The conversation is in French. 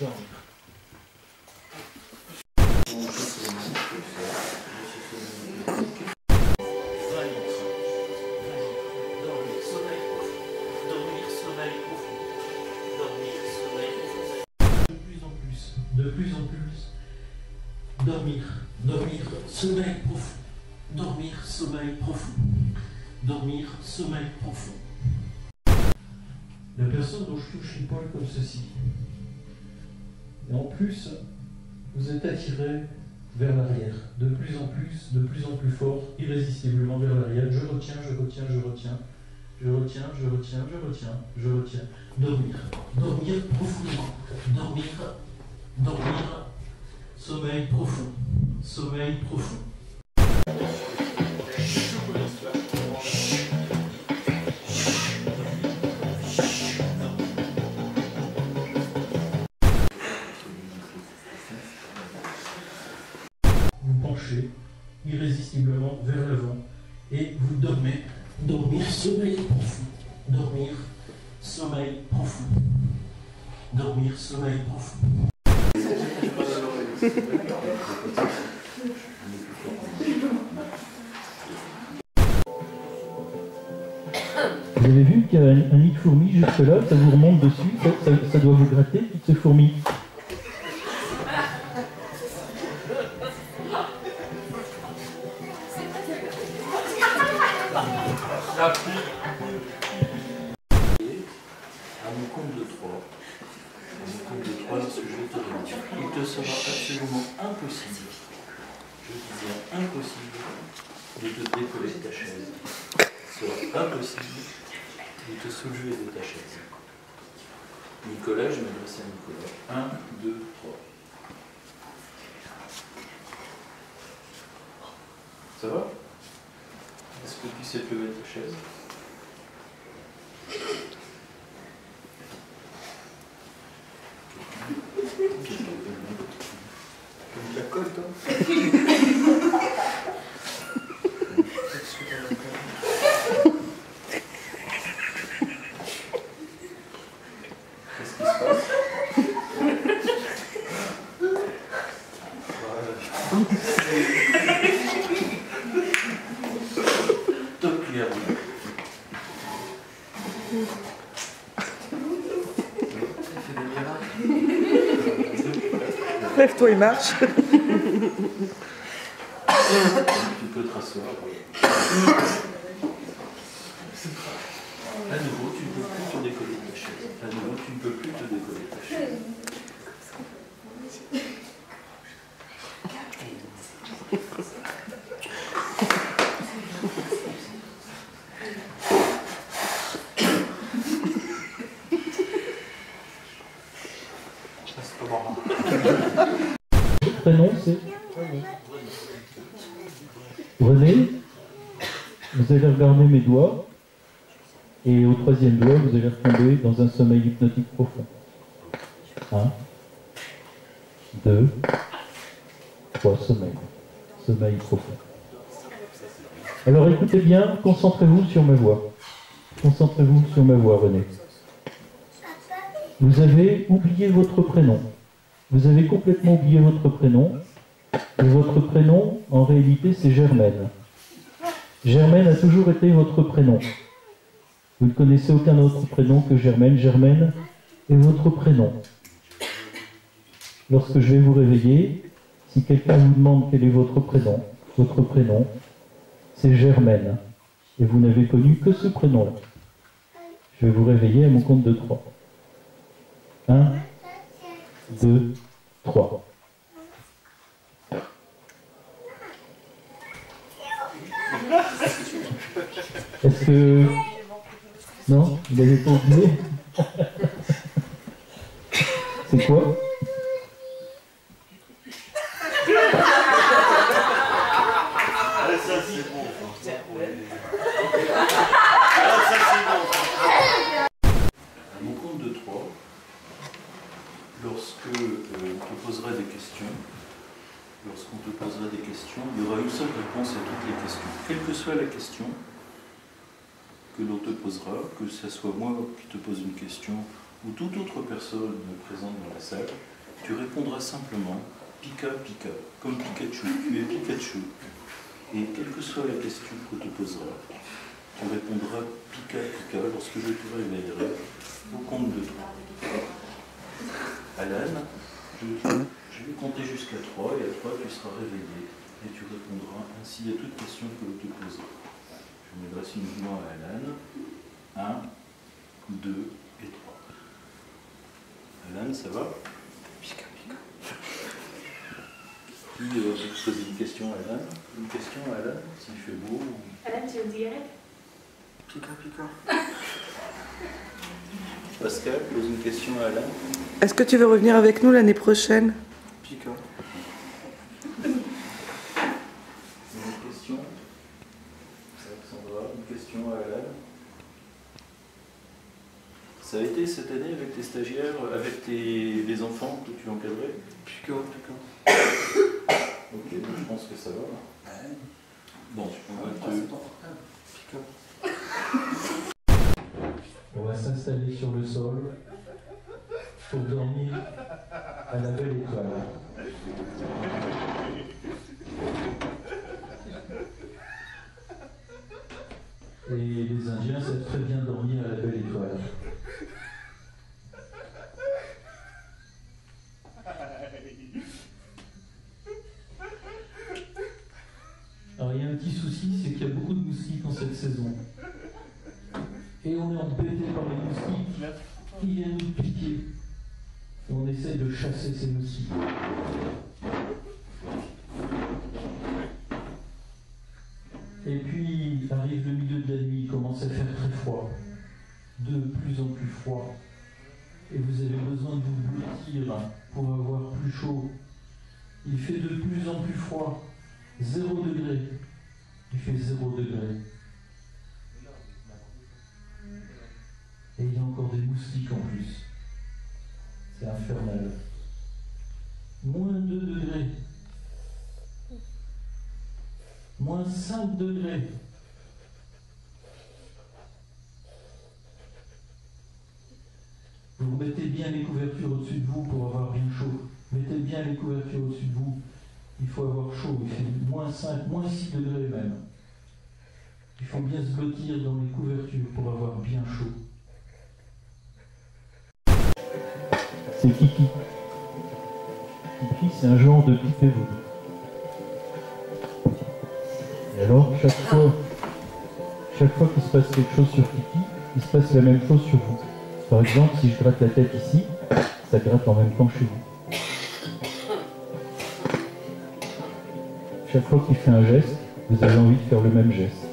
dormir. De plus en plus, dormir, dormir, sommeil profond, dormir, sommeil profond, dormir, sommeil profond. La personne dont je touche l'épaule comme ceci. Et en plus, vous êtes attiré vers l'arrière, de plus en plus fort, irrésistiblement vers l'arrière. Je retiens, je retiens, je retiens, je retiens, je retiens, je retiens, je retiens. Dormir, dormir profondément, dormir. Dormir, sommeil profond, sommeil profond. Vous penchez irrésistiblement vers l'avant et vous dormez. Dormir, sommeil profond. Dormir, sommeil profond. Dormir, sommeil profond. Vous avez vu qu'il y a un nid de fourmis juste là, ça vous remonte dessus, ça doit vous gratter, toutes ces fourmis. À mon compte de 3, lorsque je vais te dire, il te sera absolument impossible, je dis bien impossible, de te décoller de ta chaise. Il sera impossible de te soulever de ta chaise. Nicolas, je m'adresse à Nicolas. 1, 2, 3. Ça va? Est-ce que tu sais te lever de ta chaise? Comme la colle, toi? Qu'est-ce qui se passe? Top cuillère. Lève-toi et marche. Tu peux te rasseoir. À nouveau, tu ne peux plus te décoller de ta chaise. À nouveau, tu ne peux plus te décoller de ta chaise. Votre prénom, c'est René. Vous allez regarder mes doigts et au troisième doigt, vous allez retomber dans un sommeil hypnotique profond. 1, 2, 3, sommeil. Sommeil profond. Alors écoutez bien, concentrez-vous sur ma voix. Concentrez-vous sur ma voix, René. Vous avez oublié votre prénom. Vous avez complètement oublié votre prénom. Et votre prénom, en réalité, c'est Germaine. Germaine a toujours été votre prénom. Vous ne connaissez aucun autre prénom que Germaine. Germaine est votre prénom. Lorsque je vais vous réveiller, si quelqu'un vous demande quel est votre prénom, c'est Germaine. Et vous n'avez connu que ce prénom-là. Je vais vous réveiller à mon compte de 3. 1, 2, 3. Est-ce que... Non, vous n'avez pas oublié? C'est quoi? À mon compte de 3, lorsqu'on te posera des questions, il y aura une seule réponse à toutes les questions. Quelle que soit la question que l'on te posera, que ce soit moi qui te pose une question ou toute autre personne présente dans la salle, tu répondras simplement Pika Pika, comme Pikachu. Tu es Pikachu. Et quelle que soit la question que tu poseras, tu répondras Pika Pika lorsque je te réveillerai au compte de 3. Alan, je vais compter jusqu'à 3 et à 3 tu seras réveillé et tu répondras ainsi à toute question que je te poserai. Je m'adresse uniquement à Alan. 1, 2 et 3. Alan, ça va? Pika Pika. Qui veut poser une question à Alan? Une question à Alan, s'il fait beau? Alan, tu veux dire? Pika Pika. Pascal, pose une question à Alan. Est-ce que tu veux revenir avec nous l'année prochaine? Pika. Une question? Alexandra, une question à Alan. Ça a été cette année avec tes stagiaires, avec les enfants que tu encadrais? Pika Pika. Ok, je pense que ça va. Bon, on va s'installer sur le sol pour dormir à la belle étoile. Et les Indiens savent très bien dormir à la belle étoile. Alors il y a un petit souci, c'est qu'il y a beaucoup de moustiques en cette saison. Et on est embêté par les moustiques qui viennent nous piquer. Et on essaie de chasser ces moustiques. Et puis arrive le milieu de la nuit, il commence à faire très froid. De plus en plus froid. Et vous avez besoin de vous blottir pour avoir plus chaud. Il fait de plus en plus froid. 0 degré. Il fait 0 degré. Et il y a encore des moustiques en plus. C'est infernal. Moins 2 degrés. Moins 5 degrés. Vous mettez bien les couvertures au-dessus de vous pour avoir bien chaud. Mettez bien les couvertures au-dessus de vous. Il faut avoir chaud. Il fait moins 5, moins 6 degrés même. Il faut bien se blottir dans les couvertures pour avoir bien chaud. C'est Kiki. Kiki, c'est un genre de pipévo. Et alors, chaque fois qu'il se passe quelque chose sur Kiki, il se passe la même chose sur vous. Par exemple, si je gratte la tête ici, ça gratte en même temps chez vous. Chaque fois qu'il fait un geste, vous avez envie de faire le même geste.